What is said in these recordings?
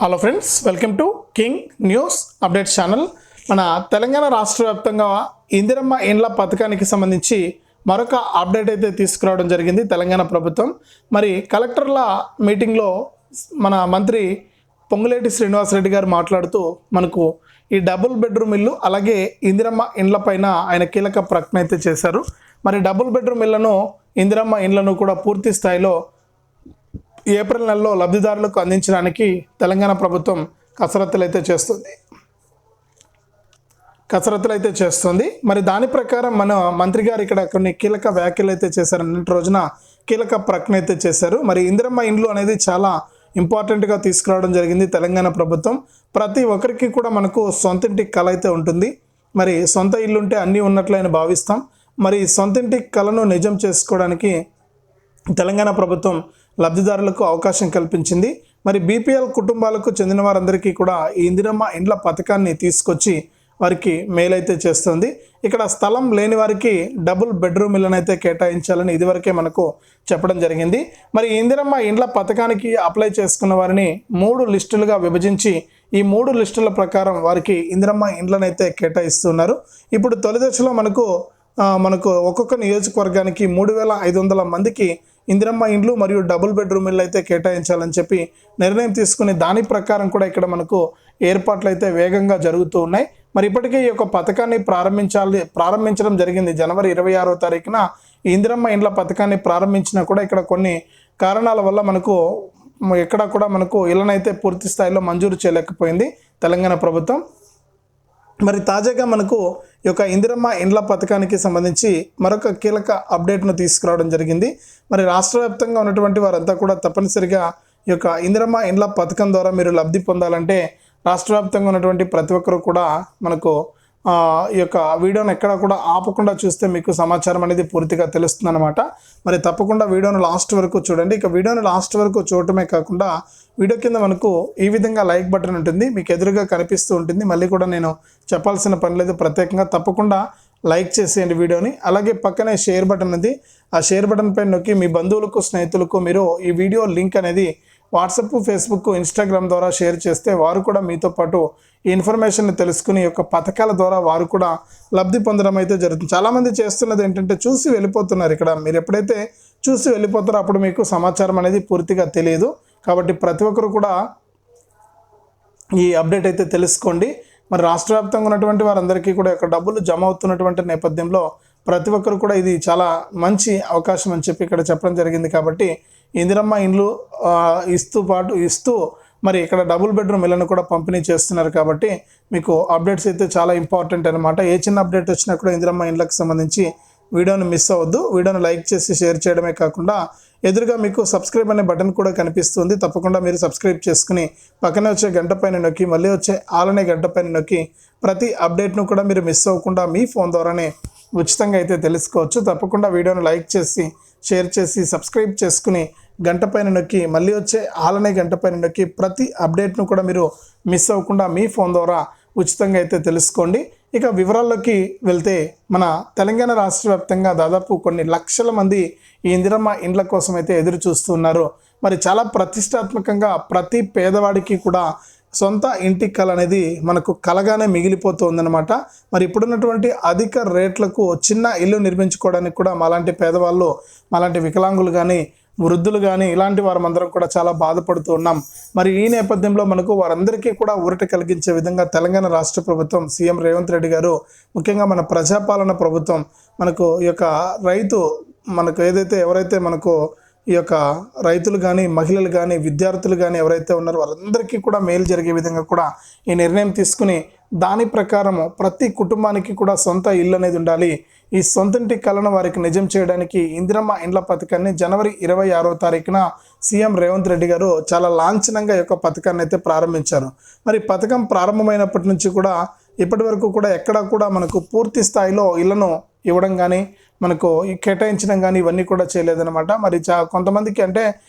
Hello friends, welcome to king news updates channel. మన తెలంగాణ రాష్ట్ర వ్యాప్తంగా ఇందిరమ్మ ఇండ్ల పథకానికి సంబంధించి మరొక అప్డేట్ అయితే తీసుకురావడం జరిగింది తెలంగాణ ప్రభుత్వం. మరి కలెక్టర్ల మీటింగ్లో మన మంత్రి పొంగులేటి శ్రీనివాసరెడ్డి గారు మాట్లాడుతూ మనకు ఈ డబుల్ బెడ్రూమ్ ఇల్లు అలాగే ఇందిరమ్మ ఇండ్ల పైన ఆయన కీలక ప్రకటన అయితే చేశారు. మరి డబుల్ బెడ్రూమ్ ఇళ్లను ఇందిరమ్మ ఇండ్లను కూడా పూర్తి స్థాయిలో ఏప్రిల్ నెలలో లబ్ధిదారులకు అందించడానికి తెలంగాణ ప్రభుత్వం కసరత్తులు అయితే చేస్తుంది. మరి దాని ప్రకారం మన మంత్రి గారు ఇక్కడ కొన్ని కీలక వ్యాఖ్యలు అయితే చేశారు. నిన్నటి రోజున కీలక ప్రకటన అయితే చేశారు. మరి ఇందిరమ్మ ఇండ్లు అనేది చాలా ఇంపార్టెంట్గా తీసుకురావడం జరిగింది తెలంగాణ ప్రభుత్వం. ప్రతి ఒక్కరికి కూడా మనకు సొంతింటి కళ అయితే ఉంటుంది. మరి సొంత ఇల్లు ఉంటే అన్నీ ఉన్నట్లు అని భావిస్తాం. మరి సొంతింటి కళను నిజం చేసుకోవడానికి తెలంగాణ ప్రభుత్వం లబ్ధిదారులకు అవకాశం కల్పించింది. మరి బీపీఎల్ కుటుంబాలకు చెందిన వారందరికీ కూడా ఈ ఇందిరమ్మ ఇండ్ల పథకాన్ని తీసుకొచ్చి వారికి మేలైతే చేస్తుంది. ఇక్కడ స్థలం లేని వారికి డబుల్ బెడ్రూమ్ ఇళ్ళనైతే కేటాయించాలని ఇదివరకే మనకు చెప్పడం జరిగింది. మరి ఇందిరమ్మ ఇండ్ల పథకానికి అప్లై చేసుకున్న వారిని 3 లిస్టులుగా విభజించి ఈ 3 లిస్టుల ప్రకారం వారికి ఇందిరమ్మ ఇండ్లనైతే కేటాయిస్తున్నారు. ఇప్పుడు తొలి దశలో మనకు ఒక్కొక్క నియోజకవర్గానికి 3500 మందికి ఇందిరమ్మ ఇండ్లు మరియు డబుల్ బెడ్రూమ్ ఇళ్ళు అయితే కేటాయించాలని చెప్పి నిర్ణయం తీసుకుని దాని ప్రకారం కూడా ఇక్కడ మనకు ఏర్పాట్లు అయితే వేగంగా జరుగుతూ ఉన్నాయి. మరి ఇప్పటికే ఈ యొక్క పథకాన్ని ప్రారంభించడం జరిగింది. జనవరి 26వ తారీఖున ఇందిరమ్మ ఇండ్ల పథకాన్ని ప్రారంభించినా కూడా ఇక్కడ కొన్ని కారణాల వల్ల ఎక్కడ కూడా మనకు ఇళ్ళనైతే పూర్తి స్థాయిలో మంజూరు చేయలేకపోయింది తెలంగాణ ప్రభుత్వం. మరి తాజాగా మనకు ఈ యొక్క ఇందిరమ్మ ఇండ్ల పథకానికి సంబంధించి మరొక కీలక అప్డేట్ను తీసుకురావడం జరిగింది. మరి రాష్ట్ర వ్యాప్తంగా ఉన్నటువంటి వారంతా కూడా తప్పనిసరిగా ఈ యొక్క ఇందిరమ్మ ఇండ్ల పథకం ద్వారా మీరు లబ్ధి పొందాలంటే రాష్ట్ర వ్యాప్తంగా ఉన్నటువంటి ప్రతి ఒక్కరు కూడా మనకు ఈ యొక్క వీడియోను ఎక్కడ కూడా ఆపకుండా చూస్తే మీకు సమాచారం అనేది పూర్తిగా తెలుస్తుందన్నమాట. మరి తప్పకుండా వీడియోను లాస్ట్ వరకు చూడండి. ఇక వీడియోను లాస్ట్ వరకు చూడటమే కాకుండా వీడియో కింద మనకు ఈ విధంగా లైక్ బటన్ ఉంటుంది, మీకు ఎదురుగా కనిపిస్తూ ఉంటుంది. మళ్ళీ కూడా నేను చెప్పాల్సిన పని లేదు, ప్రత్యేకంగా తప్పకుండా లైక్ చేసేయండి వీడియోని. అలాగే పక్కనే షేర్ బటన్ ఉంది, ఆ షేర్ బటన్ పైన నొక్కి మీ బంధువులకు స్నేహితులకు మీరు ఈ వీడియో లింక్ అనేది వాట్సాప్, ఫేస్బుక్, ఇన్స్టాగ్రామ్ ద్వారా షేర్ చేస్తే వారు కూడా మీతో పాటు ఈ ఇన్ఫర్మేషన్ తెలుసుకుని యొక్క పథకాల ద్వారా వారు కూడా లబ్ధి పొందడం అయితే జరుగుతుంది. చాలామంది చేస్తున్నది ఏంటంటే చూసి వెళ్ళిపోతున్నారు. ఇక్కడ మీరు ఎప్పుడైతే చూసి వెళ్ళిపోతారో అప్పుడు మీకు సమాచారం అనేది పూర్తిగా తెలియదు. కాబట్టి ప్రతి ఒక్కరు కూడా ఈ అప్డేట్ అయితే తెలుసుకోండి. మరి రాష్ట్ర వ్యాప్తంగా ఉన్నటువంటి వారందరికీ కూడా యొక్క డబ్బులు జమ అవుతున్నటువంటి నేపథ్యంలో ప్రతి ఒక్కరు కూడా ఇది చాలా మంచి అవకాశం అని చెప్పి ఇక్కడ చెప్పడం జరిగింది. కాబట్టి ఇందిరమ్మ ఇండ్లు ఇస్తూ మరి ఇక్కడ డబుల్ బెడ్రూమ్ ఇళ్ళను కూడా పంపిణీ చేస్తున్నారు. కాబట్టి మీకు అప్డేట్స్ అయితే చాలా ఇంపార్టెంట్ అనమాట. ఏ చిన్న అప్డేట్ వచ్చినా కూడా ఇందిరమ్మ ఇండ్లకు సంబంధించి వీడియోని మిస్ అవ్వద్దు. వీడియోని లైక్ చేసి షేర్ చేయడమే కాకుండా ఎదురుగా మీకు సబ్స్క్రైబ్ అనే బటన్ కూడా కనిపిస్తుంది. తప్పకుండా మీరు సబ్స్క్రైబ్ చేసుకుని పక్కనే వచ్చే గంట పైన నొక్కి మళ్ళీ వచ్చే ఆల్ అనే గంట పైన నొక్కి ప్రతి అప్డేట్ను కూడా మీరు మిస్ అవ్వకుండా మీ ఫోన్ ద్వారానే ఉచితంగా అయితే తెలుసుకోవచ్చు. తప్పకుండా వీడియోను లైక్ చేసి షేర్ చేసి సబ్స్క్రైబ్ చేసుకుని గంట పైన నొక్కి మళ్ళీ వచ్చే ఆల్ అనే గంట పైన నొక్కి ప్రతి అప్డేట్ను కూడా మీరు మిస్ అవ్వకుండా మీ ఫోన్ ద్వారా ఉచితంగా అయితే తెలుసుకోండి. ఇక వివరాల్లోకి వెళ్తే మన తెలంగాణ రాష్ట్ర వ్యాప్తంగా దాదాపు కొన్ని లక్షల మంది ఈ ఇందిరమ్మ ఇండ్ల కోసం అయితే ఎదురు చూస్తున్నారు. మరి చాలా ప్రతిష్టాత్మకంగా ప్రతి పేదవాడికి కూడా సొంత ఇంటి కళ అనేది మనకు కలగానే మిగిలిపోతుందన్నమాట. మరి ఇప్పుడున్నటువంటి అధిక రేట్లకు చిన్న ఇల్లు నిర్మించుకోవడానికి కూడా మాలాంటి పేదవాళ్ళు, మాలాంటి వికలాంగులు కానీ వృద్ధులు కానీ ఇలాంటి వారందరం కూడా చాలా బాధపడుతూ ఉన్నాం. మరి ఈ నేపథ్యంలో మనకు వారందరికీ కూడా ఊరట కలిగించే విధంగా తెలంగాణ రాష్ట్ర ప్రభుత్వం, సీఎం రేవంత్ రెడ్డి గారు, ముఖ్యంగా మన ప్రజాపాలన ప్రభుత్వం మనకు ఈ యొక్క ఎవరైతే మనకు ఈ యొక్క రైతులు కానీ, మహిళలు కానీ, విద్యార్థులు కానీ ఎవరైతే ఉన్నారో వారందరికీ కూడా మేలు జరిగే విధంగా కూడా ఈ నిర్ణయం తీసుకుని దాని ప్రకారము ప్రతి కుటుంబానికి కూడా సొంత ఇల్లు అనేది ఉండాలి. ఈ సొంతంటి కళను వారికి నిజం చేయడానికి ఇందిరమ్మ ఇండ్ల పథకాన్ని జనవరి 26వ తారీఖున సీఎం రేవంత్ రెడ్డి గారు చాలా లాంఛనంగా ఈ యొక్క పథకాన్ని అయితే ప్రారంభించారు. మరి పథకం ప్రారంభమైనప్పటి నుంచి కూడా ఇప్పటి వరకు కూడా ఎక్కడా కూడా మనకు పూర్తి స్థాయిలో ఇళ్లను ఇవ్వడం కానీ మనకు కేటాయించడం కానీ ఇవన్నీ కూడా చేయలేదన్నమాట. మరి కొంతమందికి అంటే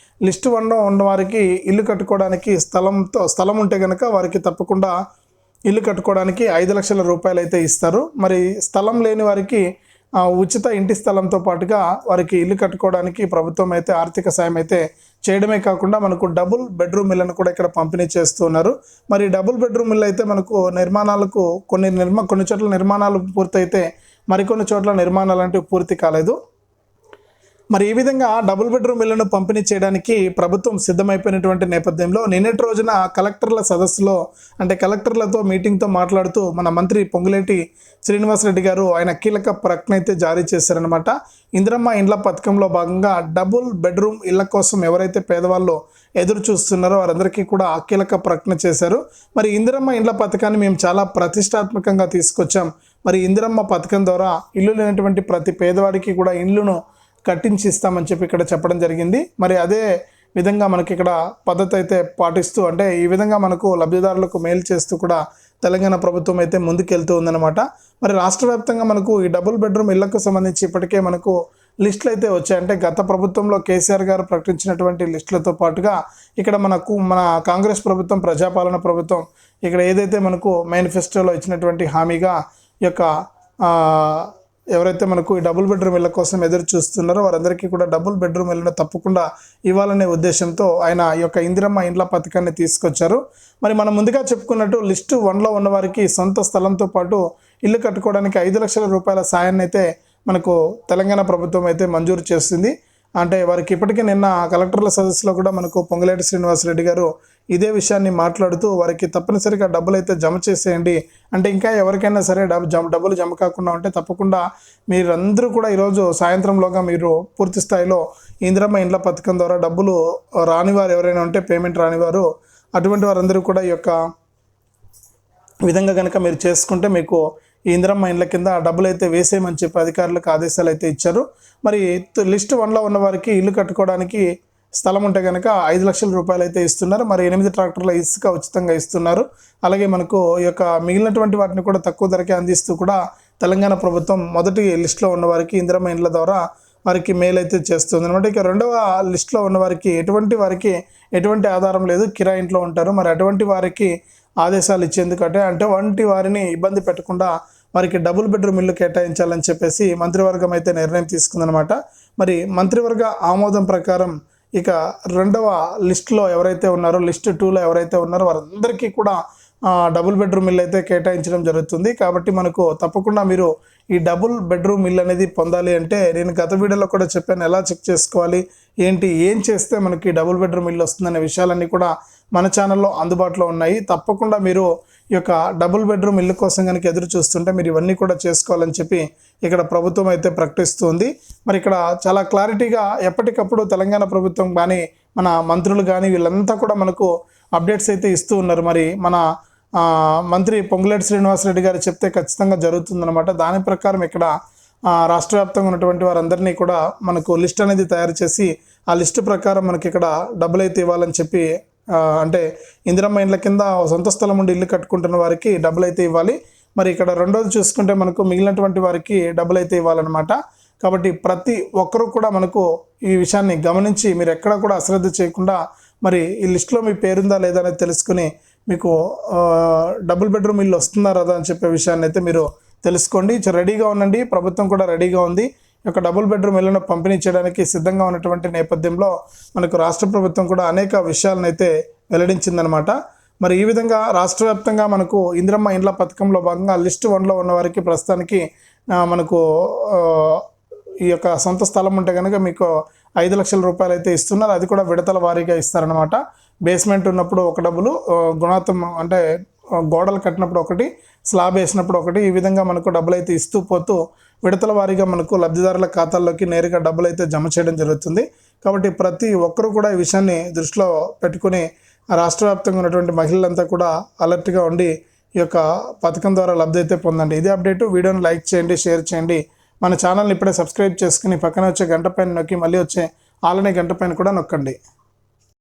లిస్ట్ 1లో ఉన్న వారికి ఇల్లు కట్టుకోవడానికి స్థలం ఉంటే కనుక వారికి తప్పకుండా ఇల్లు కట్టుకోవడానికి 5 లక్షల రూపాయలు అయితే ఇస్తారు. మరి స్థలం లేని వారికి ఉచిత ఇంటి స్థలంతో పాటుగా వారికి ఇల్లు కట్టుకోవడానికి ప్రభుత్వం అయితే ఆర్థిక సాయం అయితే చేయడమే కాకుండా మనకు డబుల్ బెడ్రూమ్ ఇళ్లను కూడా ఇక్కడ పంపిణీ చేస్తున్నారు. మరి డబుల్ బెడ్రూమ్ ఇల్లు అయితే మనకు నిర్మాణాలకు కొన్ని చోట్ల నిర్మాణాలు పూర్తయితే మరికొన్ని చోట్ల నిర్మాణాలు అంటే పూర్తి కాలేదు. మరి ఈ విధంగా డబుల్ బెడ్రూమ్ ఇళ్లను పంపిణీ చేయడానికి ప్రభుత్వం సిద్ధమైపోయినటువంటి నేపథ్యంలో నిన్నటి రోజున కలెక్టర్ల సదస్సులో అంటే కలెక్టర్లతో మీటింగ్తో మాట్లాడుతూ మన మంత్రి పొంగులేటి శ్రీనివాసరెడ్డి గారు ఆయన కీలక ప్రకటన అయితే జారీ చేశారనమాట. ఇందిరమ్మ ఇండ్ల పథకంలో భాగంగా డబుల్ బెడ్రూమ్ ఇళ్ల కోసం ఎవరైతే పేదవాళ్ళు ఎదురు చూస్తున్నారో వారందరికీ కూడా కీలక ప్రకటన చేశారు. మరి ఇందిరమ్మ ఇండ్ల పథకాన్ని మేము చాలా ప్రతిష్టాత్మకంగా తీసుకొచ్చాం. మరి ఇందిరమ్మ పథకం ద్వారా ఇల్లు లేనటువంటి ప్రతి పేదవాడికి కూడా ఇల్లును కట్టించి ఇస్తామని చెప్పి ఇక్కడ చెప్పడం జరిగింది. మరి అదే విధంగా మనకి ఇక్కడ పద్ధతి అయితే పాటిస్తూ అంటే ఈ విధంగా మనకు లబ్ధిదారులకు మేలు చేస్తూ కూడా తెలంగాణ ప్రభుత్వం అయితే ముందుకెళ్తూ ఉందన్నమాట. మరి రాష్ట్ర వ్యాప్తంగా మనకు ఈ డబుల్ బెడ్రూమ్ ఇళ్లకు సంబంధించి ఇప్పటికే మనకు లిస్టులు అయితే వచ్చాయి. అంటే గత ప్రభుత్వంలో కేసీఆర్ గారు ప్రకటించినటువంటి లిస్టులతో పాటుగా ఇక్కడ మన కాంగ్రెస్ ప్రభుత్వం ప్రజాపాలన ప్రభుత్వం ఇక్కడ ఏదైతే మనకు మేనిఫెస్టోలో ఇచ్చినటువంటి హామీగా ఈ యొక్క ఎవరైతే మనకు ఈ డబుల్ బెడ్రూమ్ ఇళ్ల కోసం ఎదురు చూస్తున్నారో వారందరికీ కూడా డబుల్ బెడ్రూమ్ ఇళ్లను తప్పకుండా ఇవ్వాలనే ఉద్దేశంతో ఆయన ఈ యొక్క ఇందిరమ్మ ఇండ్ల పథకాన్ని తీసుకొచ్చారు. మరి మనం ముందుగా చెప్పుకున్నట్టు లిస్టు 1లో ఉన్న వారికి సొంత స్థలంతో పాటు ఇల్లు కట్టుకోవడానికి 5 లక్షల రూపాయల సాయాన్ని అయితే మనకు తెలంగాణ ప్రభుత్వం అయితే మంజూరు చేస్తుంది. అంటే వారికి ఇప్పటికే నిన్న కలెక్టర్ల సదస్సులో కూడా మనకు పొంగులేటి శ్రీనివాసరెడ్డి గారు ఇదే విషయాన్ని మాట్లాడుతూ వారికి తప్పనిసరిగా డబ్బులు అయితే జమ చేసేయండి, అంటే ఇంకా ఎవరికైనా సరే డబ్బులు జమ కాకుండా ఉంటే తప్పకుండా మీరందరూ కూడా ఈరోజు సాయంత్రంలోగా మీరు పూర్తి స్థాయిలో ఇందిరమ్మ ఇండ్ల పథకం ద్వారా డబ్బులు రానివారు ఎవరైనా ఉంటే పేమెంట్ రానివారు అటువంటి వారందరూ కూడా ఈ యొక్క విధంగా కనుక మీరు చేసుకుంటే మీకు ఈ ఇందిరమ్మ ఇండ్ల కింద డబ్బులు అయితే వేసేయమని చెప్పి అధికారులకు ఆదేశాలు అయితే ఇచ్చారు. మరి లిస్ట్ 1లో ఉన్న వారికి ఇల్లు కట్టుకోవడానికి స్థలం ఉంటే కనుక 5 లక్షల రూపాయలు అయితే ఇస్తున్నారు. మరి 8 ట్రాక్టర్ల ఇసుక ఉచితంగా ఇస్తున్నారు. అలాగే మనకు ఈ యొక్క మిగిలినటువంటి వాటిని కూడా తక్కువ ధరకే అందిస్తూ కూడా తెలంగాణ ప్రభుత్వం మొదటి లిస్టులో ఉన్న వారికి ఇందిరమ్మ ఇండ్ల ద్వారా వారికి మేలు అయితే చేస్తుంది అనమాట. ఇక రెండవ లిస్టులో ఉన్న వారికి ఎటువంటి ఆధారం లేదు, కిరాయి ఇంట్లో ఉంటారు. మరి అటువంటి వారికి ఆదేశాలు ఇచ్చేందుకంటే అటువంటి వారిని ఇబ్బంది పెట్టకుండా వారికి డబుల్ బెడ్రూమ్ ఇల్లు కేటాయించాలని చెప్పేసి మంత్రివర్గం అయితే నిర్ణయం తీసుకుందనమాట. మరి మంత్రివర్గ ఆమోదం ప్రకారం ఇక రెండవ లిస్టులో ఎవరైతే ఉన్నారో లిస్ట్ 2లో ఎవరైతే ఉన్నారో వారందరికీ కూడా డబుల్ బెడ్రూమ్ ఇల్లు అయితే కేటాయించడం జరుగుతుంది. కాబట్టి మనకు తప్పకుండా మీరు ఈ డబుల్ బెడ్రూమ్ ఇల్లు అనేది పొందాలి అంటే నేను గత వీడియోలో కూడా చెప్పాను ఎలా చెక్ చేసుకోవాలి ఏం చేస్తే మనకి డబుల్ బెడ్రూమ్ ఇల్లు వస్తుందనే విషయాలన్నీ కూడా మన ఛానల్లో అందుబాటులో ఉన్నాయి. తప్పకుండా మీరు ఈ యొక్క డబుల్ బెడ్రూమ్ ఇల్లు కోసం కనుక ఎదురు చూస్తుంటే మీరు ఇవన్నీ కూడా చేసుకోవాలని చెప్పి ఇక్కడ ప్రభుత్వం అయితే ప్రకటిస్తుంది. మరి ఇక్కడ చాలా క్లారిటీగా ఎప్పటికప్పుడు తెలంగాణ ప్రభుత్వం కానీ మన మంత్రులు కానీ వీళ్ళంతా కూడా మనకు అప్డేట్స్ అయితే ఇస్తూ ఉన్నారు. మరి మన మంత్రి పొంగులేటి శ్రీనివాసరెడ్డి గారు చెప్తే ఖచ్చితంగా జరుగుతుందన్నమాట. దాని ప్రకారం ఇక్కడ రాష్ట్ర వ్యాప్తంగా ఉన్నటువంటి వారందరినీ కూడా మనకు లిస్ట్ అనేది తయారు చేసి ఆ లిస్టు ప్రకారం మనకి ఇక్కడ డబ్బులు అయితే ఇవ్వాలని చెప్పి అంటే ఇందిరమ్మ ఇండ్ల కింద సొంత స్థలం ఉండి ఇల్లు కట్టుకుంటున్న వారికి డబ్బులు అయితే ఇవ్వాలి. మరి ఇక్కడ రెండోది చూసుకుంటే మనకు మిగిలినటువంటి వారికి డబ్బులు అయితే ఇవ్వాలన్నమాట. కాబట్టి ప్రతి ఒక్కరూ కూడా మనకు ఈ విషయాన్ని గమనించి మీరు ఎక్కడ కూడా అశ్రద్ధ చేయకుండా మరి ఈ లిస్టులో మీ పేరుందా లేదా అనేది తెలుసుకుని మీకు డబుల్ బెడ్రూమ్ ఇల్లు వస్తుందా రాదా అని చెప్పే విషయాన్ని అయితే మీరు తెలుసుకోండి. రెడీగా ఉండండి, ప్రభుత్వం కూడా రెడీగా ఉంది. ఈ యొక్క డబుల్ బెడ్రూమ్ ఇళ్లను పంపిణీ చేయడానికి సిద్ధంగా ఉన్నటువంటి నేపథ్యంలో మనకు రాష్ట్ర ప్రభుత్వం కూడా అనేక విషయాలను అయితే వెల్లడించిందనమాట. మరి ఈ విధంగా రాష్ట్ర వ్యాప్తంగా మనకు ఇందిరమ్మ ఇండ్ల పథకంలో భాగంగా లిస్ట్ 1లో ఉన్న వారికి ప్రస్తుతానికి మనకు ఈ యొక్క సొంత స్థలం ఉంటే కనుక మీకు 5 లక్షల రూపాయలు అయితే ఇస్తున్నారు. అది కూడా విడతల వారీగా ఇస్తారనమాట. బేస్మెంట్ ఉన్నప్పుడు ఒక డబ్బులు, గుణాత్తం అంటే గోడలు కట్టినప్పుడు ఒకటి, స్లాబ్ వేసినప్పుడు ఒకటి, ఈ విధంగా మనకు డబ్బులు అయితే ఇస్తూ పోతూ విడతల వారీగా మనకు లబ్ధిదారుల ఖాతాల్లోకి నేరుగా డబ్బులు అయితే జమ చేయడం జరుగుతుంది. కాబట్టి ప్రతి ఒక్కరూ కూడా ఈ విషయాన్ని దృష్టిలో పెట్టుకుని రాష్ట్ర వ్యాప్తంగా ఉన్నటువంటి మహిళలంతా కూడా అలర్ట్గా ఉండి ఈ యొక్క పథకం ద్వారా లబ్ధి అయితే పొందండి. ఇదే అప్డేటు. వీడియోని లైక్ చేయండి, షేర్ చేయండి. మన ఛానల్ని ఇప్పుడే సబ్స్క్రైబ్ చేసుకుని పక్కన వచ్చే గంట పైన నొక్కి మళ్ళీ వచ్చే ఆలనే గంట పైన కూడా నొక్కండి.